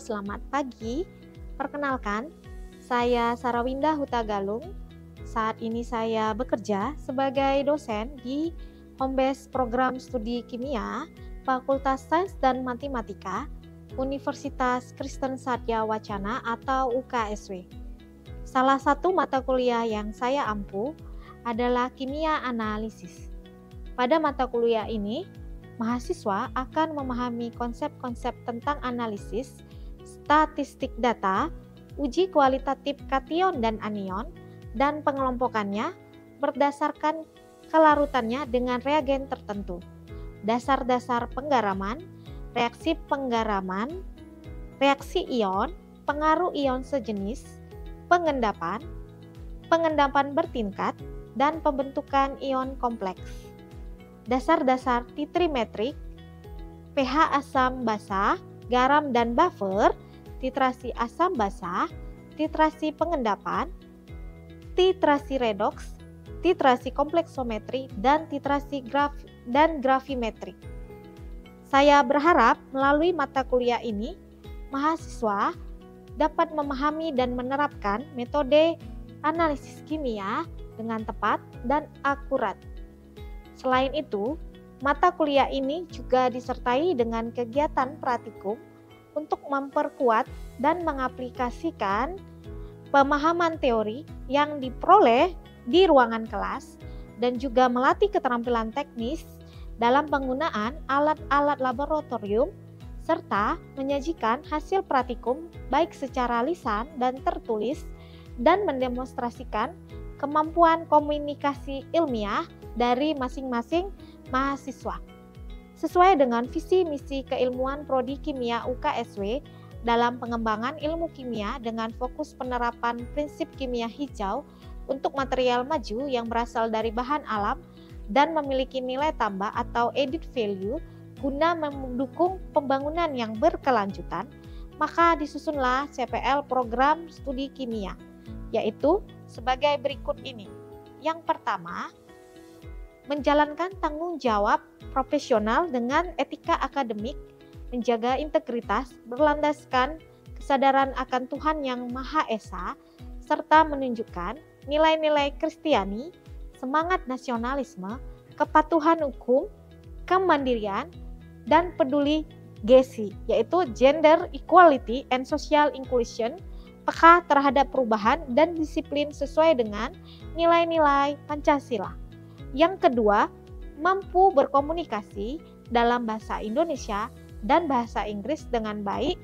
selamat pagi. Perkenalkan, saya Sarawinda Hutagalung. Saat ini saya bekerja sebagai dosen di Home-Based Program Studi Kimia, Fakultas Sains dan Matematika, Universitas Kristen Satya Wacana atau UKSW. Salah satu mata kuliah yang saya ampu adalah kimia analisis. Pada mata kuliah ini, mahasiswa akan memahami konsep-konsep tentang analisis, statistik data, uji kualitatif kation dan anion, dan pengelompokannya berdasarkan kelarutannya dengan reagen tertentu, dasar-dasar penggaraman, reaksi penggaraman, reaksi ion, pengaruh ion sejenis, pengendapan bertingkat, dan pembentukan ion kompleks. Dasar-dasar titrimetrik, pH asam basah, garam dan buffer, titrasi asam basah, titrasi pengendapan, titrasi redoks, titrasi kompleksometri, dan titrasi gravimetrik. Saya berharap melalui mata kuliah ini, mahasiswa dapat memahami dan menerapkan metode analisis kimia dengan tepat dan akurat. Selain itu, mata kuliah ini juga disertai dengan kegiatan praktikum untuk memperkuat dan mengaplikasikan pemahaman teori yang diperoleh di ruangan kelas dan juga melatih keterampilan teknis dalam penggunaan alat-alat laboratorium serta menyajikan hasil praktikum baik secara lisan dan tertulis dan mendemonstrasikan kemampuan komunikasi ilmiah dari masing-masing mahasiswa. Sesuai dengan visi misi keilmuan Prodi Kimia UKSW dalam pengembangan ilmu kimia dengan fokus penerapan prinsip kimia hijau untuk material maju yang berasal dari bahan alam dan memiliki nilai tambah atau added value guna mendukung pembangunan yang berkelanjutan, maka disusunlah CPL program studi kimia, yaitu sebagai berikut ini. Yang pertama, menjalankan tanggung jawab profesional dengan etika akademik, menjaga integritas berlandaskan kesadaran akan Tuhan Yang Maha Esa, serta menunjukkan nilai-nilai Kristiani, semangat nasionalisme, kepatuhan hukum, kemandirian, dan peduli GESI, yaitu Gender Equality and Social Inclusion, peka terhadap perubahan dan disiplin sesuai dengan nilai-nilai Pancasila. Yang kedua, mampu berkomunikasi dalam bahasa Indonesia dan bahasa Inggris dengan baik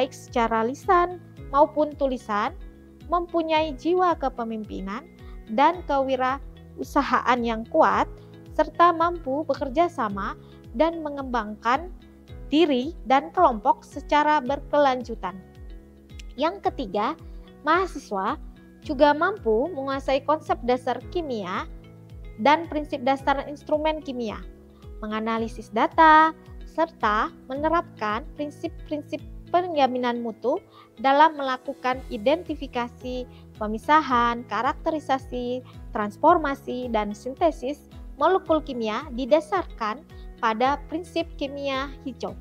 secara lisan maupun tulisan, mempunyai jiwa kepemimpinan dan kewirausahaan yang kuat, serta mampu bekerja sama dan mengembangkan diri dan kelompok secara berkelanjutan. Yang ketiga, mahasiswa juga mampu menguasai konsep dasar kimia dan prinsip dasar instrumen kimia, menganalisis data, serta menerapkan prinsip-prinsip penjaminan mutu dalam melakukan identifikasi, pemisahan, karakterisasi, transformasi, dan sintesis molekul kimia didasarkan pada prinsip kimia hijau.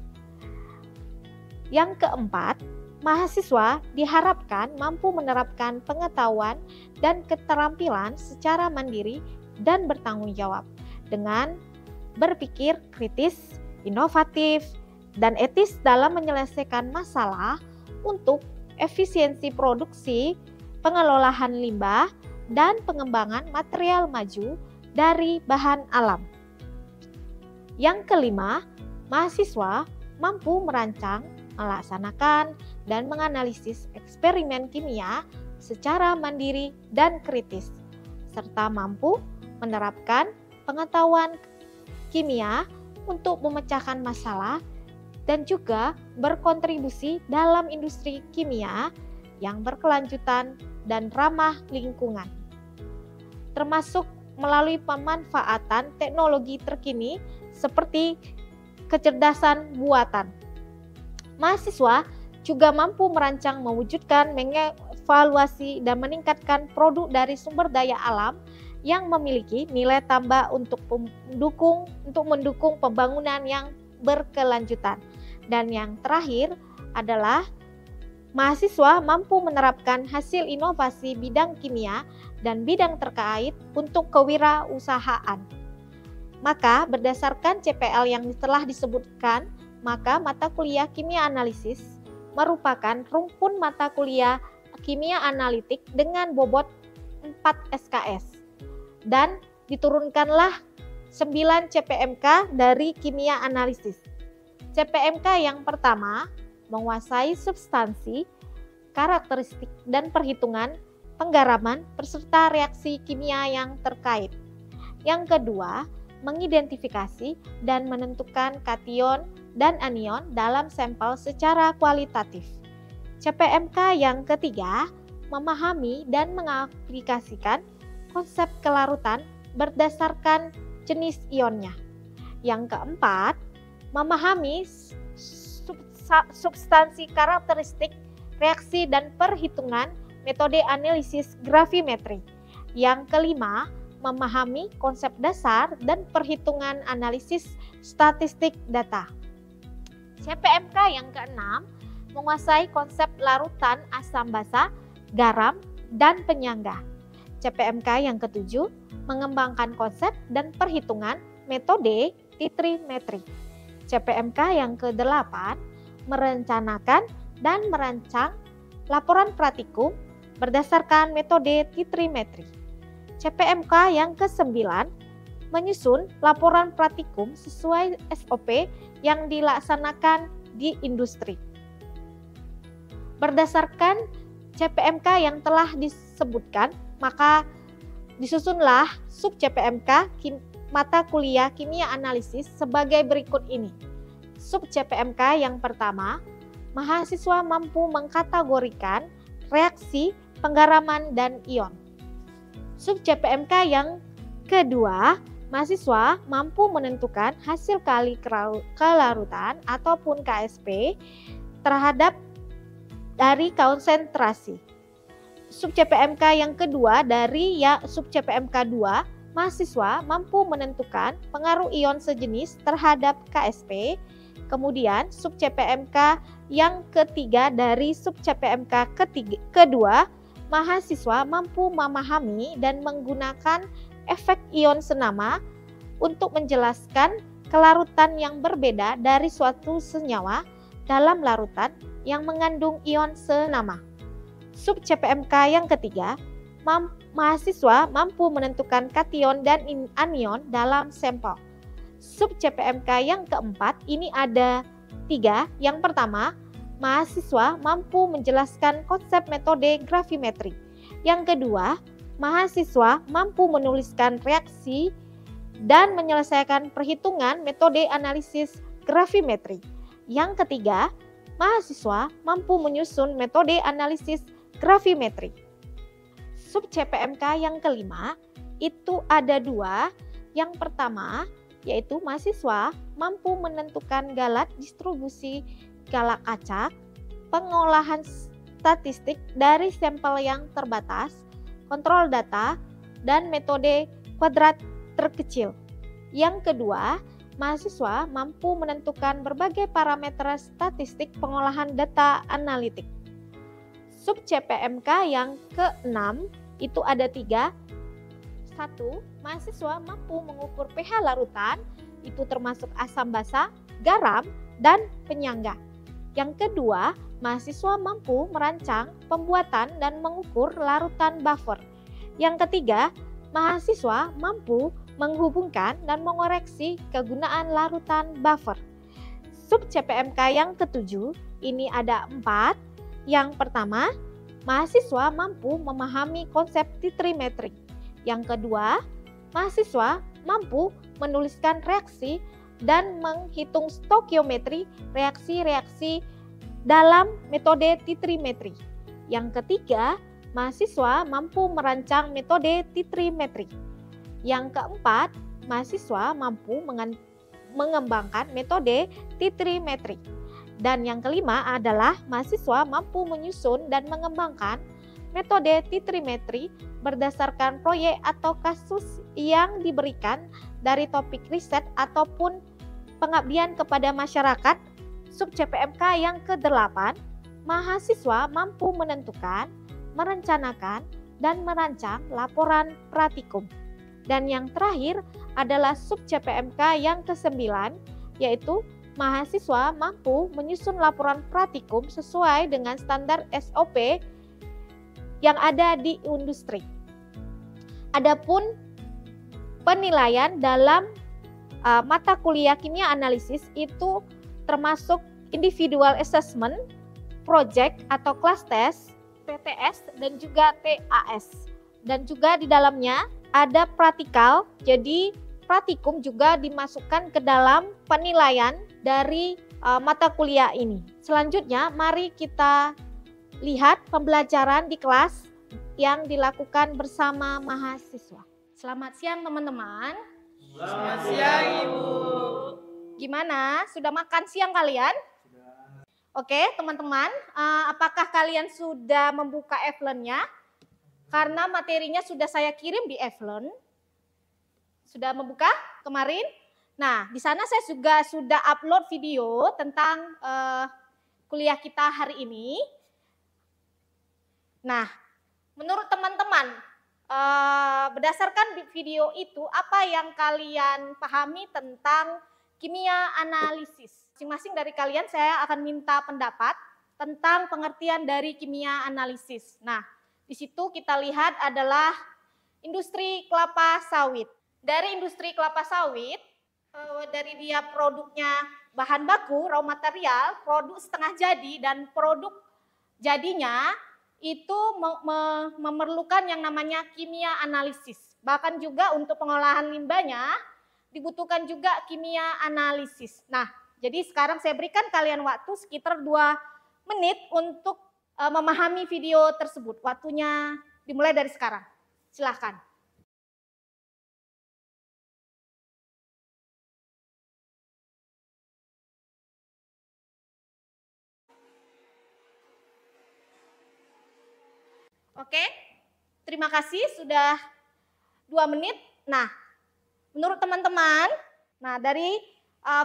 Yang keempat, mahasiswa diharapkan mampu menerapkan pengetahuan dan keterampilan secara mandiri dan bertanggung jawab dengan berpikir kritis, inovatif, dan etis dalam menyelesaikan masalah untuk efisiensi produksi, pengelolaan limbah, dan pengembangan material maju dari bahan alam. Yang kelima, mahasiswa mampu merancang, melaksanakan, dan menganalisis eksperimen kimia secara mandiri dan kritis, serta mampu menerapkan pengetahuan kimia untuk memecahkan masalah dan juga berkontribusi dalam industri kimia yang berkelanjutan dan ramah lingkungan, termasuk melalui pemanfaatan teknologi terkini seperti kecerdasan buatan. Mahasiswa juga mampu merancang, mewujudkan, mengevaluasi, dan meningkatkan produk dari sumber daya alam yang memiliki nilai tambah untuk mendukung pembangunan yang berkelanjutan. Dan yang terakhir adalah mahasiswa mampu menerapkan hasil inovasi bidang kimia dan bidang terkait untuk kewirausahaan. Maka berdasarkan CPL yang telah disebutkan, maka mata kuliah kimia analisis merupakan rumpun mata kuliah kimia analitik dengan bobot 4 SKS dan diturunkanlah 9 CPMK dari kimia analisis. CPMK yang pertama menguasai substansi, karakteristik, dan perhitungan penggaraman beserta reaksi kimia yang terkait. Yang kedua, mengidentifikasi dan menentukan kation dan anion dalam sampel secara kualitatif. CPMK yang ketiga, memahami dan mengaplikasikan konsep kelarutan berdasarkan jenis ionnya. Yang keempat, memahami substansi karakteristik, reaksi, dan perhitungan metode analisis gravimetri. Yang kelima, memahami konsep dasar dan perhitungan analisis statistik data. CPMK yang keenam, menguasai konsep larutan asam basa, garam, dan penyangga. CPMK yang ketujuh, mengembangkan konsep dan perhitungan metode titrimetri. CPMK yang ke-8, merencanakan dan merancang laporan praktikum berdasarkan metode titrimetri. CPMK yang ke-9, menyusun laporan praktikum sesuai SOP yang dilaksanakan di industri. Berdasarkan CPMK yang telah disebutkan, maka disusunlah sub CPMK mata kuliah kimia analisis sebagai berikut ini. Sub CPMK yang pertama, mahasiswa mampu mengkategorikan reaksi, penggaraman, dan ion. Sub CPMK yang kedua, mahasiswa mampu menentukan hasil kali kelarutan ataupun KSP terhadap dari konsentrasi. Sub CPMK yang kedua dari sub CPMK 2, mahasiswa mampu menentukan pengaruh ion sejenis terhadap KSP. Kemudian sub CPMK yang ketiga dari sub CPMK kedua, mahasiswa mampu memahami dan menggunakan efek ion senama untuk menjelaskan kelarutan yang berbeda dari suatu senyawa dalam larutan yang mengandung ion senama. Sub CPMK yang ketiga, mahasiswa mampu menentukan kation dan anion dalam sampel. Sub CPMK yang keempat, ini ada 3. Yang pertama, mahasiswa mampu menjelaskan konsep metode gravimetri. Yang kedua, mahasiswa mampu menuliskan reaksi dan menyelesaikan perhitungan metode analisis gravimetri. Yang ketiga, mahasiswa mampu menyusun metode analisis gravimetri. Sub CPMK yang kelima, itu ada 2. Yang pertama, yaitu mahasiswa mampu menentukan galat distribusi galak acak, pengolahan statistik dari sampel yang terbatas, kontrol data, dan metode kuadrat terkecil. Yang kedua, mahasiswa mampu menentukan berbagai parameter statistik pengolahan data analitik. Sub CPMK yang ke-6 itu ada 3. 1. Mahasiswa mampu mengukur pH larutan, itu termasuk asam basa, garam, dan penyangga. Yang kedua, mahasiswa mampu merancang pembuatan dan mengukur larutan buffer. Yang ketiga, mahasiswa mampu menghubungkan dan mengoreksi kegunaan larutan buffer. Sub CPMK yang ke-7, ini ada 4. Yang pertama, mahasiswa mampu memahami konsep titrimetri. Yang kedua, mahasiswa mampu menuliskan reaksi dan menghitung stokiometri reaksi-reaksi dalam metode titrimetri. Yang ketiga, mahasiswa mampu merancang metode titrimetri. Yang keempat, mahasiswa mampu mengembangkan metode titrimetri. Dan yang kelima adalah mahasiswa mampu menyusun dan mengembangkan metode titrimetri berdasarkan proyek atau kasus yang diberikan dari topik riset ataupun pengabdian kepada masyarakat. Sub CPMK yang ke-8, mahasiswa mampu menentukan, merencanakan, dan merancang laporan praktikum. Dan yang terakhir adalah sub CPMK yang ke-9, yaitu mahasiswa mampu menyusun laporan praktikum sesuai dengan standar SOP yang ada di industri. Adapun penilaian dalam mata kuliah kimia analisis itu termasuk individual assessment, project atau class test, PTS dan juga TAS. Dan juga di dalamnya ada praktikal, jadi praktikum juga dimasukkan ke dalam penilaian dari mata kuliah ini. Selanjutnya mari kita lihat pembelajaran di kelas yang dilakukan bersama mahasiswa. Selamat siang teman-teman. Selamat siang Ibu. Gimana? Sudah makan siang kalian? Sudah. Oke teman-teman, apakah kalian sudah membuka Evlen-nya? Karena materinya sudah saya kirim di Evlen. Sudah membuka kemarin? Nah, di sana saya juga sudah upload video tentang kuliah kita hari ini. Nah, menurut teman-teman, berdasarkan video itu, apa yang kalian pahami tentang kimia analisis? Masing-masing dari kalian saya akan minta pendapat tentang pengertian dari kimia analisis. Nah, di situ kita lihat adalah industri kelapa sawit. Dari industri kelapa sawit, dari dia produknya bahan baku, raw material, produk setengah jadi, dan produk jadinya itu memerlukan yang namanya kimia analisis. Bahkan juga untuk pengolahan limbahnya dibutuhkan juga kimia analisis. Nah, jadi sekarang saya berikan kalian waktu sekitar 2 menit untuk memahami video tersebut. Waktunya dimulai dari sekarang. Silahkan. Oke, terima kasih sudah 2 menit. Nah, menurut teman-teman, nah dari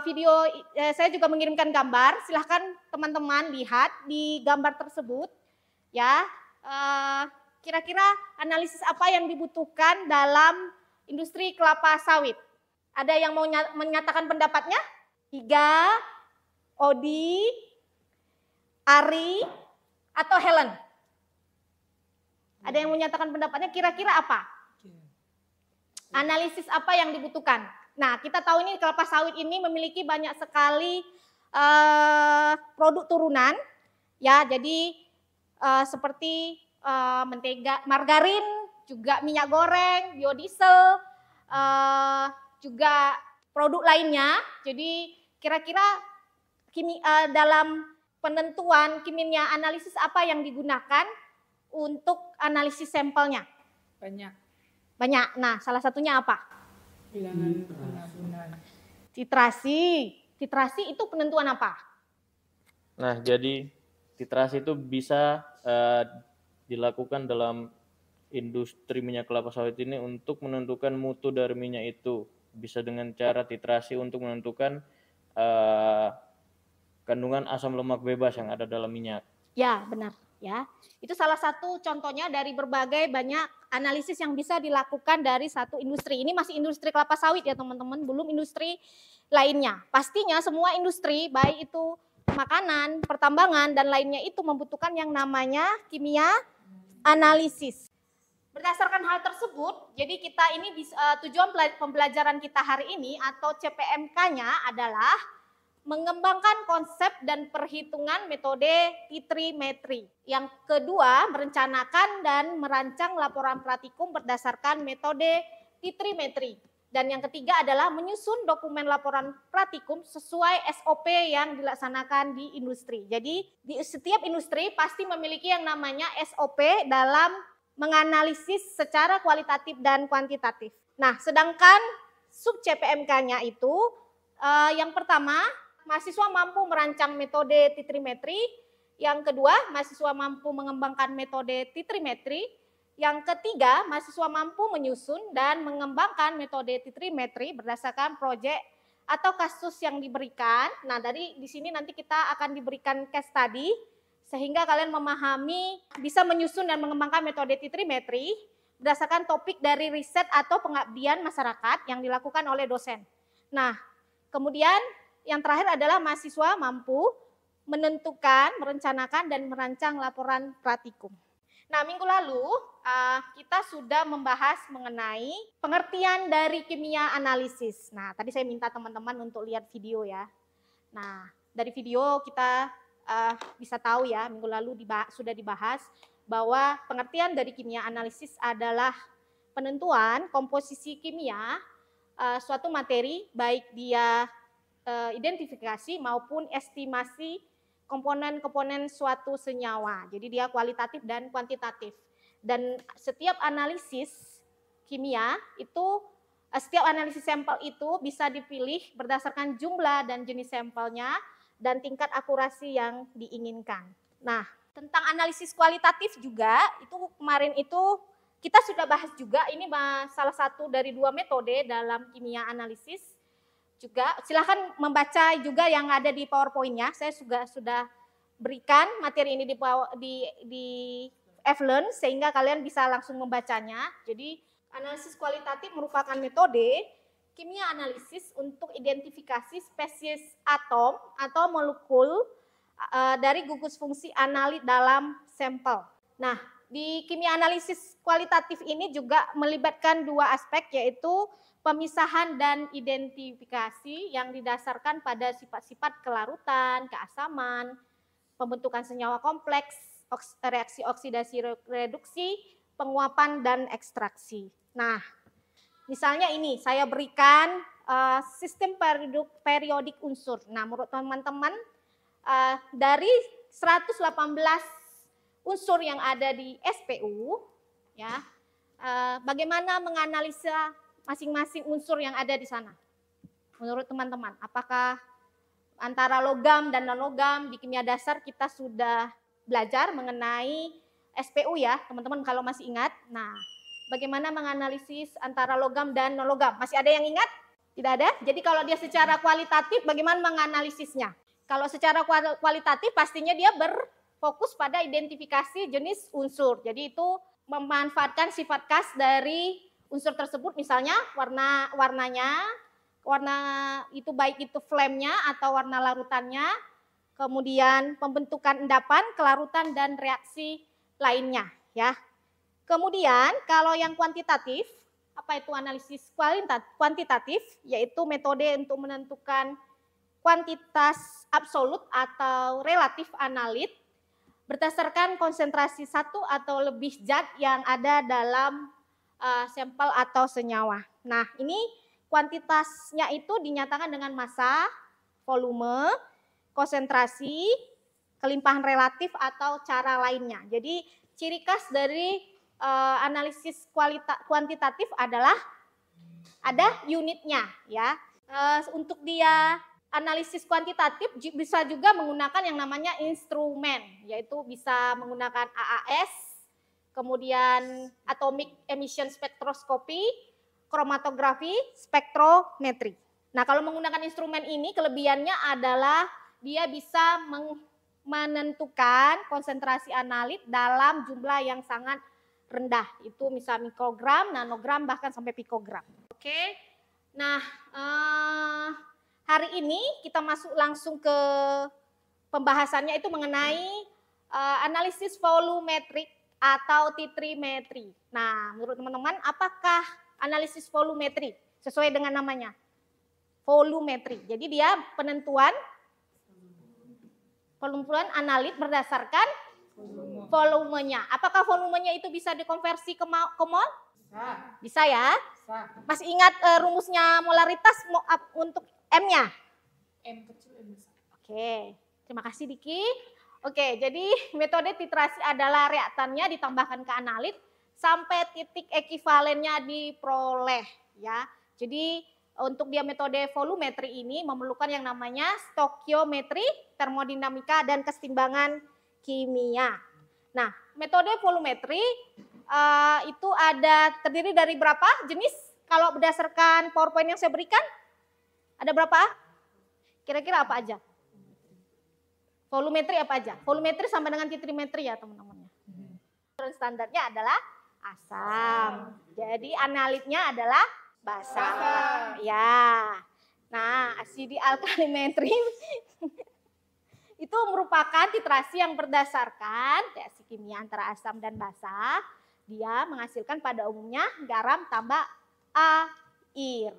video saya juga mengirimkan gambar. Silahkan teman-teman lihat di gambar tersebut, ya. Kira-kira analisis apa yang dibutuhkan dalam industri kelapa sawit? Ada yang mau menyatakan pendapatnya? Iga, Odi, Ari, atau Helen? Ada yang menyatakan pendapatnya, kira-kira apa? Analisis apa yang dibutuhkan? Nah, kita tahu ini kelapa sawit ini memiliki banyak sekali produk turunan, ya. Jadi seperti mentega, margarin, juga minyak goreng, biodiesel, juga produk lainnya. Jadi kira-kira dalam penentuan kimia analisis apa yang digunakan untuk analisis sampelnya? Banyak. Nah, salah satunya apa? Bilangan penampungan. Titrasi. Titrasi itu penentuan apa? Nah, jadi titrasi itu bisa dilakukan dalam industri minyak kelapa sawit ini untuk menentukan mutu dari minyak itu. Bisa dengan cara titrasi untuk menentukan kandungan asam lemak bebas yang ada dalam minyak. Ya, benar. Ya, itu salah satu contohnya dari berbagai banyak analisis yang bisa dilakukan dari satu industri. Ini masih industri kelapa sawit ya teman-teman, belum industri lainnya. Pastinya semua industri, baik itu makanan, pertambangan, dan lainnya itu membutuhkan yang namanya kimia analisis. Berdasarkan hal tersebut, jadi kita ini tujuan pembelajaran kita hari ini atau CPMK-nya adalah mengembangkan konsep dan perhitungan metode titrimetri. Yang kedua, merencanakan dan merancang laporan praktikum berdasarkan metode titrimetri. Dan yang ketiga adalah menyusun dokumen laporan praktikum sesuai SOP yang dilaksanakan di industri. Jadi di setiap industri pasti memiliki yang namanya SOP dalam menganalisis secara kualitatif dan kuantitatif. Nah, sedangkan sub CPMK-nya itu yang pertama, mahasiswa mampu merancang metode titrimetri. Yang kedua, mahasiswa mampu mengembangkan metode titrimetri. Yang ketiga, mahasiswa mampu menyusun dan mengembangkan metode titrimetri berdasarkan proyek atau kasus yang diberikan. Nah, dari di sini nanti kita akan diberikan case study sehingga kalian memahami, bisa menyusun dan mengembangkan metode titrimetri berdasarkan topik dari riset atau pengabdian masyarakat yang dilakukan oleh dosen. Nah, kemudian yang terakhir adalah mahasiswa mampu menentukan, merencanakan, dan merancang laporan praktikum. Nah, minggu lalu kita sudah membahas mengenai pengertian dari kimia analisis. Nah, tadi saya minta teman-teman untuk lihat video ya. Nah, dari video kita bisa tahu ya, minggu lalu sudah dibahas bahwa pengertian dari kimia analisis adalah penentuan komposisi kimia suatu materi, baik dia identifikasi maupun estimasi komponen-komponen suatu senyawa. Jadi dia kualitatif dan kuantitatif. Dan setiap analisis kimia itu, setiap analisis sampel itu bisa dipilih berdasarkan jumlah dan jenis sampelnya dan tingkat akurasi yang diinginkan. Nah, tentang analisis kualitatif juga, itu kemarin itu kita sudah bahas juga, ini salah satu dari 2 metode dalam kimia analisis. Juga silahkan membaca juga yang ada di PowerPoint-nya. Saya sudah berikan materi ini di Flearn sehingga kalian bisa langsung membacanya. Jadi analisis kualitatif merupakan metode kimia analisis untuk identifikasi spesies atom atau molekul dari gugus fungsi analit dalam sampel. Nah, di kimia analisis kualitatif ini juga melibatkan 2 aspek, yaitu pemisahan dan identifikasi yang didasarkan pada sifat-sifat kelarutan, keasaman, pembentukan senyawa kompleks, reaksi oksidasi reduksi, penguapan, dan ekstraksi. Nah, misalnya ini saya berikan sistem periodik unsur. Nah, menurut teman-teman dari 118 unsur yang ada di SPU, ya, bagaimana menganalisa masing-masing unsur yang ada di sana? Menurut teman-teman, apakah antara logam dan non-logam di kimia dasar kita sudah belajar mengenai SPU ya, teman-teman kalau masih ingat. Nah, bagaimana menganalisis antara logam dan non-logam? Masih ada yang ingat? Tidak ada? Jadi kalau dia secara kualitatif, bagaimana menganalisisnya? Kalau secara kualitatif pastinya dia berfokus pada identifikasi jenis unsur. Jadi itu memanfaatkan sifat khas dari unsur tersebut, misalnya warnanya, warna itu baik itu flame-nya atau warna larutannya, kemudian pembentukan endapan, kelarutan, dan reaksi lainnya. Ya. Kemudian kalau yang kuantitatif, apa itu analisis kuantitatif? Yaitu metode untuk menentukan kuantitas absolut atau relatif analit berdasarkan konsentrasi satu atau lebih zat yang ada dalam sampel atau senyawa. Nah, ini kuantitasnya itu dinyatakan dengan massa, volume, konsentrasi, kelimpahan relatif atau cara lainnya. Jadi ciri khas dari analisis kuantitatif adalah ada unitnya, ya. Untuk dia analisis kuantitatif bisa juga menggunakan yang namanya instrumen, yaitu bisa menggunakan AAS, kemudian atomic emission spectroscopy, kromatografi, spektrometri. Nah, kalau menggunakan instrumen ini kelebihannya adalah dia bisa menentukan konsentrasi analit dalam jumlah yang sangat rendah. Itu misal mikrogram, nanogram, bahkan sampai pikogram. Oke. Nah, hari ini kita masuk langsung ke pembahasannya itu mengenai analisis volumetrik atau titrimetri. Nah, menurut teman-teman, apakah analisis volumetri sesuai dengan namanya? Volumetri. Jadi dia penentuan analit berdasarkan volumenya. Apakah volumenya itu bisa dikonversi ke mol? Bisa ya? Masih ingat rumusnya molaritas untuk M-nya? M kecil, M besar. Oke, terima kasih Diki. Oke, jadi metode titrasi adalah reaktannya ditambahkan ke analit sampai titik ekivalennya diperoleh, ya. Jadi untuk dia metode volumetri ini memerlukan yang namanya stokiometri, termodinamika, dan kesetimbangan kimia. Nah, metode volumetri itu terdiri dari berapa jenis? Kalau berdasarkan PowerPoint yang saya berikan, ada berapa? Kira-kira apa aja? Volumetri apa aja? Volumetri sama dengan titrimetri ya teman-teman. Standarnya adalah asam. Jadi analitnya adalah basa. Ya. Nah, asidi alkalimetri itu merupakan titrasi yang berdasarkan reaksi kimia antara asam dan basa. Dia menghasilkan pada umumnya garam tambah air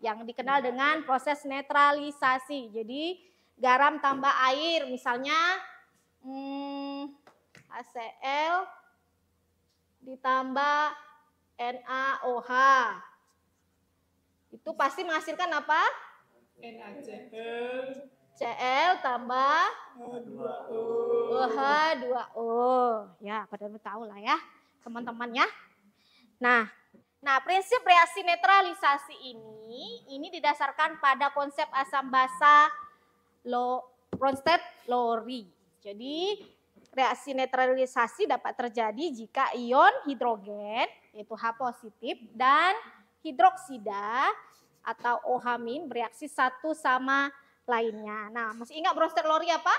yang dikenal dengan proses netralisasi. Jadi garam tambah air, misalnya HCl ditambah NaOH. Itu pasti menghasilkan apa? NaCl. Cl tambah H2O. H2O. Ya, pada tahu lah ya, teman-teman ya. Nah, prinsip reaksi netralisasi ini didasarkan pada konsep asam basa Bronsted-Lowry. Jadi, reaksi netralisasi dapat terjadi jika ion hidrogen, yaitu H positif, dan hidroksida atau OH- bereaksi satu sama lainnya. Nah, masih ingat Bronsted-Lowry apa?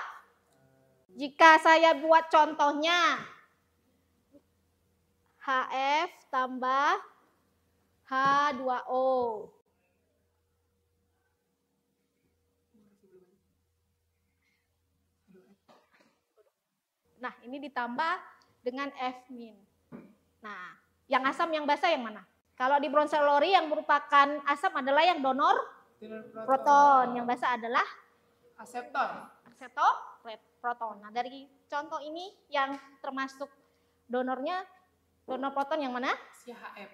Jika saya buat contohnya, HF tambah H2O. Nah, ini ditambah dengan F-. Nah, yang asam yang basa yang mana? Kalau di Bronsted-Lowry yang merupakan asam adalah yang donor proton, yang basa adalah Aseton. proton. Nah, dari contoh ini yang termasuk donornya, donor proton yang mana? Si HF.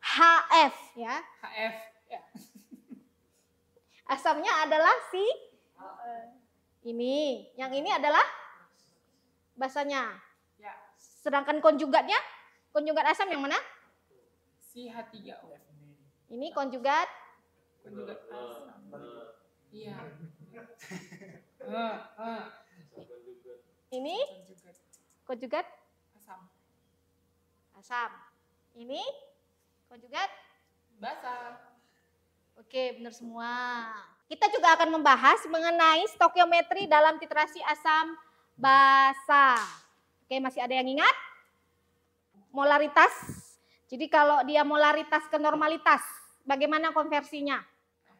HF ya. HF. Ya. Asamnya adalah si ini. Yang ini adalah basanya. Ya. Sedangkan konjugatnya, konjugat asam yang mana? Si H3O. Ini konjugat Asam. Iya. ini konjugat Asam. asam. Ini konjugat Basa. Oke, benar semua. Kita juga akan membahas mengenai stokiometri dalam titrasi asam basa. Oke, masih ada yang ingat? Molaritas. Jadi kalau dia molaritas ke normalitas, bagaimana konversinya?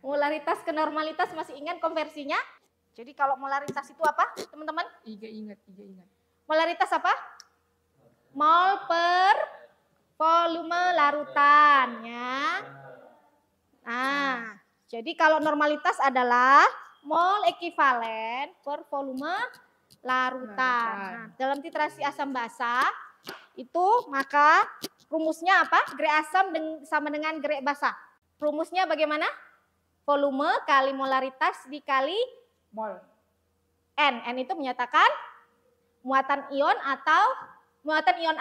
Molaritas ke normalitas masih ingat konversinya? Jadi kalau molaritas itu apa, teman-teman? Iga ingat. Molaritas apa? Mol per volume larutan ya. Nah, jadi kalau normalitas adalah mol ekivalen per volume larutan. Nah, dalam titrasi asam basa itu maka rumusnya apa? Grek asam sama dengan grek basa. Rumusnya bagaimana? Volume kali molaritas dikali Mol. N. N itu menyatakan muatan ion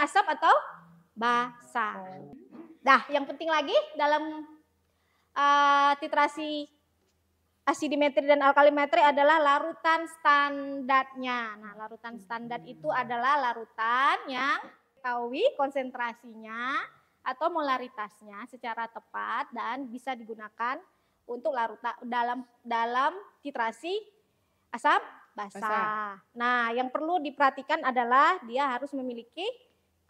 asam atau basa. Nah, yang penting lagi dalam titrasi asidimetri dan alkalimetri adalah larutan standarnya. Nah, larutan standar itu adalah larutan yang ketahui konsentrasinya atau molaritasnya secara tepat dan bisa digunakan untuk larutan dalam titrasi asam basa. Nah, yang perlu diperhatikan adalah dia harus memiliki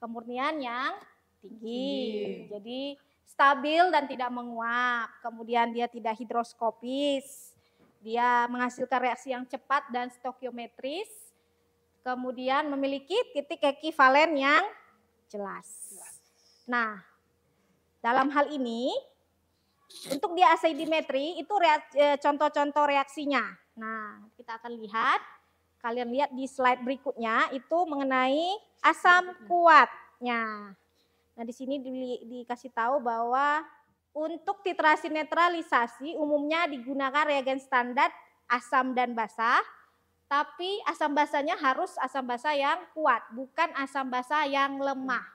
kemurnian yang tinggi. Jadi stabil dan tidak menguap. Kemudian dia tidak hidroskopis. Dia menghasilkan reaksi yang cepat dan stokiometris. Kemudian memiliki titik ekivalen yang jelas. Nah, dalam hal ini untuk dia asidimetri itu contoh-contoh reaksinya. Nah, kita akan lihat. Kalian lihat di slide berikutnya itu mengenai asam kuatnya. Nah, di sini dikasih tahu bahwa untuk titrasi netralisasi umumnya digunakan reagen standar asam dan basa, tapi asam basanya harus asam basa yang kuat, bukan asam basa yang lemah.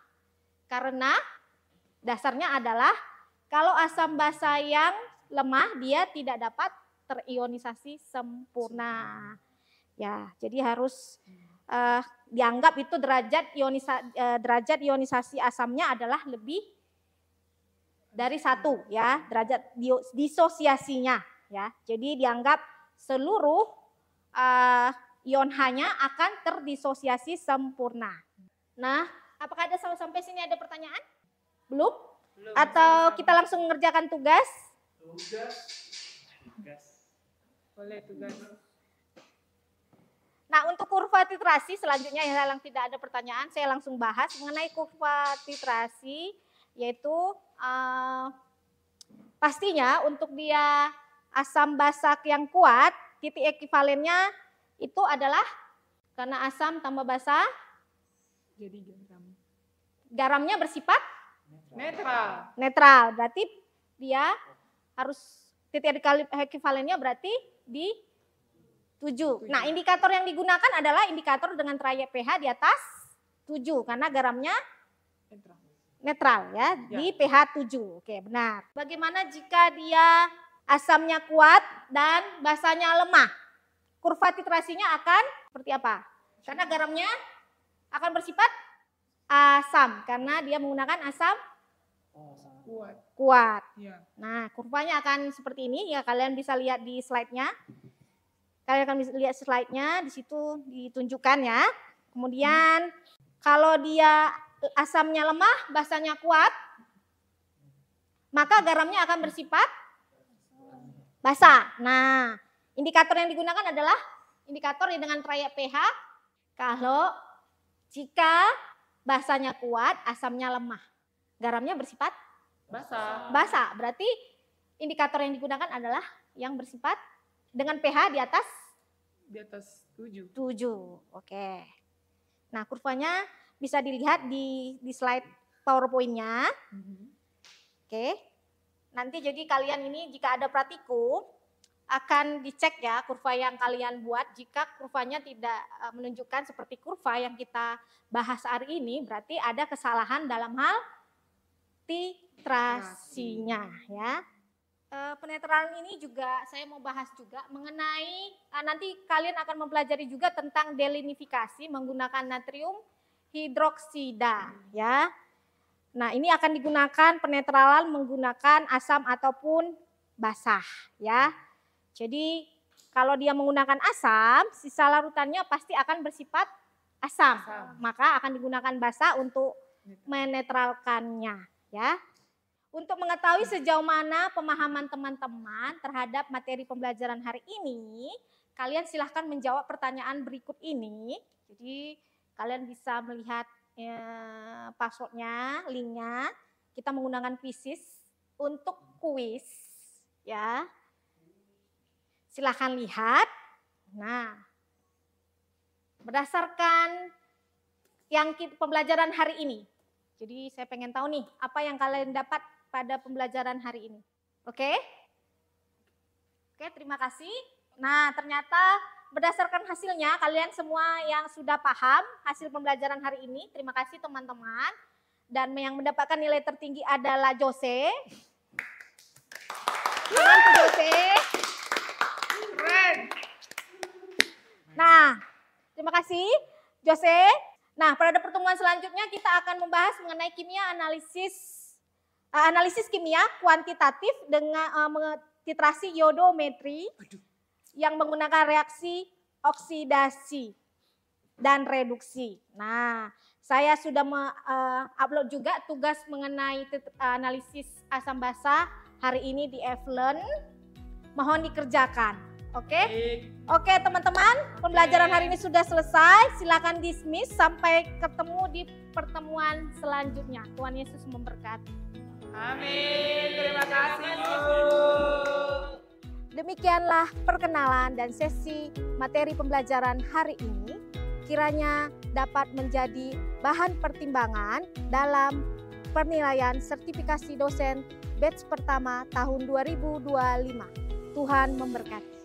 Karena dasarnya adalah kalau asam basa yang lemah dia tidak dapat terionisasi sempurna. Ya, jadi harus dianggap itu derajat ionisasi asamnya adalah lebih dari 1 ya, derajat disosiasinya ya. Jadi dianggap seluruh ion H-nya akan terdisosiasi sempurna. Nah, apakah ada sampai sini ada pertanyaan? Belum? Atau kita langsung mengerjakan tugas? Boleh tugas. Nah, untuk kurva titrasi selanjutnya yang tidak ada pertanyaan, saya langsung bahas mengenai kurva titrasi, yaitu pastinya untuk dia asam basak yang kuat, titik ekivalennya itu adalah karena asam tambah basa, Jadi garam. garamnya bersifat Netral. netral, berarti dia harus titik ekivalennya berarti di 7. Nah, indikator yang digunakan adalah indikator dengan trayek pH di atas 7 karena garamnya Netral. netral ya, di pH 7. Oke, benar. Bagaimana jika dia asamnya kuat dan basanya lemah? Kurva titrasinya akan seperti apa? Karena garamnya akan bersifat asam karena dia menggunakan asam kuat. Ya. Nah, kurvanya akan seperti ini ya, kalian bisa lihat di slide-nya. Kalian akan bisa lihat slide-nya, di situ ditunjukkan ya. Kemudian kalau dia asamnya lemah, basanya kuat, maka garamnya akan bersifat basa. Nah, indikator yang digunakan adalah indikator dengan trayek pH. Kalau jika basanya kuat, asamnya lemah, garamnya bersifat basa. Berarti indikator yang digunakan adalah yang bersifat dengan pH di atas 7. 7. Oke. Nah, kurvanya bisa dilihat di slide PowerPoint-nya. Oke. Nanti jadi kalian ini jika ada praktikum akan dicek ya kurva yang kalian buat. Jika kurvanya tidak menunjukkan seperti kurva yang kita bahas hari ini, berarti ada kesalahan dalam hal titrasinya ya. Penetralan ini juga saya mau bahas juga mengenai nanti kalian akan mempelajari juga tentang delinifikasi menggunakan natrium hidroksida ya. Nah, ini akan digunakan penetralan menggunakan asam ataupun basah ya. Jadi kalau dia menggunakan asam, sisa larutannya pasti akan bersifat asam. Maka akan digunakan basah untuk menetralkannya ya. Untuk mengetahui sejauh mana pemahaman teman-teman terhadap materi pembelajaran hari ini, kalian silahkan menjawab pertanyaan berikut ini. Jadi kalian bisa melihat passwordnya, linknya. Kita menggunakan Quizizz untuk kuis ya. Silahkan lihat. Nah, berdasarkan yang pembelajaran hari ini. Jadi saya pengen tahu nih, apa yang kalian dapat pada pembelajaran hari ini. Oke? Oke, terima kasih. Nah, ternyata berdasarkan hasilnya, kalian semua yang sudah paham hasil pembelajaran hari ini, terima kasih teman-teman. Dan yang mendapatkan nilai tertinggi adalah Jose. Selamat Jose. Keren. Nah, terima kasih Jose. Nah, pada pertemuan selanjutnya kita akan membahas mengenai analisis kimia kuantitatif dengan titrasi iodometri yang menggunakan reaksi oksidasi dan reduksi. Nah, saya sudah upload juga tugas mengenai analisis asam basa hari ini di Evlen. Mohon dikerjakan. Oke? Oke teman-teman, pembelajaran hari ini sudah selesai. Silakan dismiss sampai ketemu di pertemuan selanjutnya. Tuhan Yesus memberkati. Amin. Terima kasih Bu. Demikianlah perkenalan dan sesi materi pembelajaran hari ini. Kiranya dapat menjadi bahan pertimbangan dalam penilaian sertifikasi dosen batch pertama tahun 2025. Tuhan memberkati.